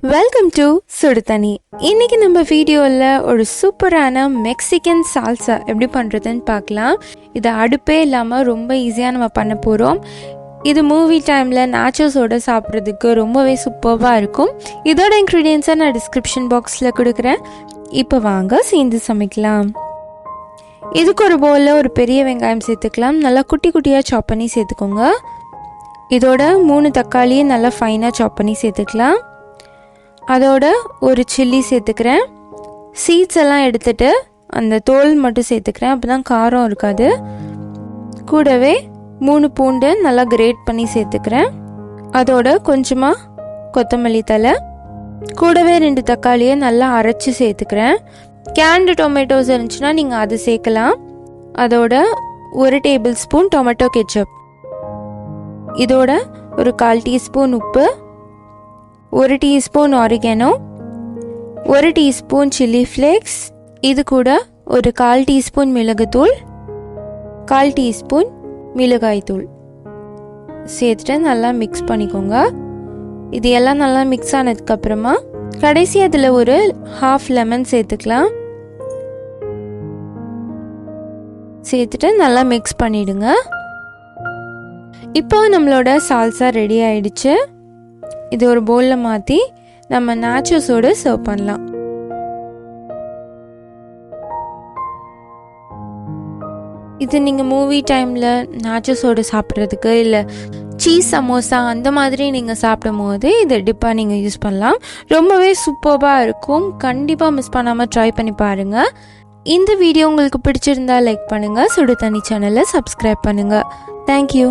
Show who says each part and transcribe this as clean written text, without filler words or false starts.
Speaker 1: Welcome to சுடுதண்ணி. இன்னைக்கு நம்ம வீடியோவில் ஒரு சூப்பரான மெக்சிகன் சால்சா எப்படி பண்ணுறதுன்னு பார்க்கலாம். இதை அடுப்பே இல்லாமல் ரொம்ப ஈஸியாக நம்ம பண்ண போகிறோம். இது மூவி டைமில் நாச்சோஸோடு சாப்பிட்றதுக்கு ரொம்பவே சூப்பராக இருக்கும். இதோட இன்க்ரீடியன்ஸை நான் டிஸ்கிரிப்ஷன் பாக்ஸில் கொடுக்குறேன். இப்போ வாங்க சேர்ந்து சமைக்கலாம். இதுக்கு ஒரு பவுலில் ஒரு பெரிய வெங்காயம் சேர்த்துக்கலாம். நல்லா குட்டி குட்டியாக சாப் பண்ணி சேர்த்துக்கோங்க. இதோட 3 தக்காளியை நல்லா ஃபைனாக சாப் பண்ணி சேர்த்துக்கலாம். அதோட ஒரு சில்லி சேர்த்துக்கிறேன். சீட்ஸ் எல்லாம் எடுத்துட்டு அந்த தோல் மட்டும் சேர்த்துக்கிறேன், அப்போ தான் காரம் இருக்காது. கூடவே 3 பூண்டு நல்லா கிரேட் பண்ணி சேர்த்துக்கிறேன். அதோட கொஞ்சமாக கொத்தமல்லி தழை, கூடவே 2 தக்காளியை நல்லா அரைச்சி சேர்த்துக்கிறேன். கேன்டு டொமேட்டோஸ் இருந்துச்சுன்னா நீங்கள் அது சேர்க்கலாம். அதோட 1 டேபிள் ஸ்பூன் டொமேட்டோ கெச்சப், இதோட ஒரு 1/4 டீஸ்பூன் உப்பு, 1 teaspoon Oregano, 1 teaspoon chilli flakes, இது கூட ஒரு 1/4 டீஸ்பூன் மிளகுத்தூள், 1/4 டீஸ்பூன் மிளகாய்த்தூள் சேர்த்துட்டு நல்லா மிக்ஸ் பண்ணிக்கோங்க. இது எல்லாம் நல்லா மிக்ஸ் ஆனதுக்கப்புறமா கடைசி அதில் ஒரு 1/2 லெமன் சேர்த்துக்கலாம். சேர்த்துட்டு நல்லா மிக்ஸ் பண்ணிடுங்க. இப்போ நம்மளோட சால்சா ரெடி ஆயிடுச்சு. இது ஒரு பவுலில் மாற்றி நம்ம நாச்சோஸோடு சர்வ் பண்ணலாம். இது நீங்கள் மூவி டைமில் நாச்சோஸோடு சாப்பிட்றதுக்கு, இல்லை சீஸ் சமோசா அந்த மாதிரி நீங்கள் சாப்பிடும் போது இதை டிப்பாக நீங்கள் யூஸ் பண்ணலாம். ரொம்பவே சூப்பராக இருக்கும். கண்டிப்பாக மிஸ் பண்ணாமல் ட்ரை பண்ணி பாருங்கள். இந்த வீடியோ உங்களுக்கு பிடிச்சிருந்தா லைக் பண்ணுங்கள். சுடு தண்ணி சேனலை சப்ஸ்கிரைப் பண்ணுங்கள். தேங்க்யூ.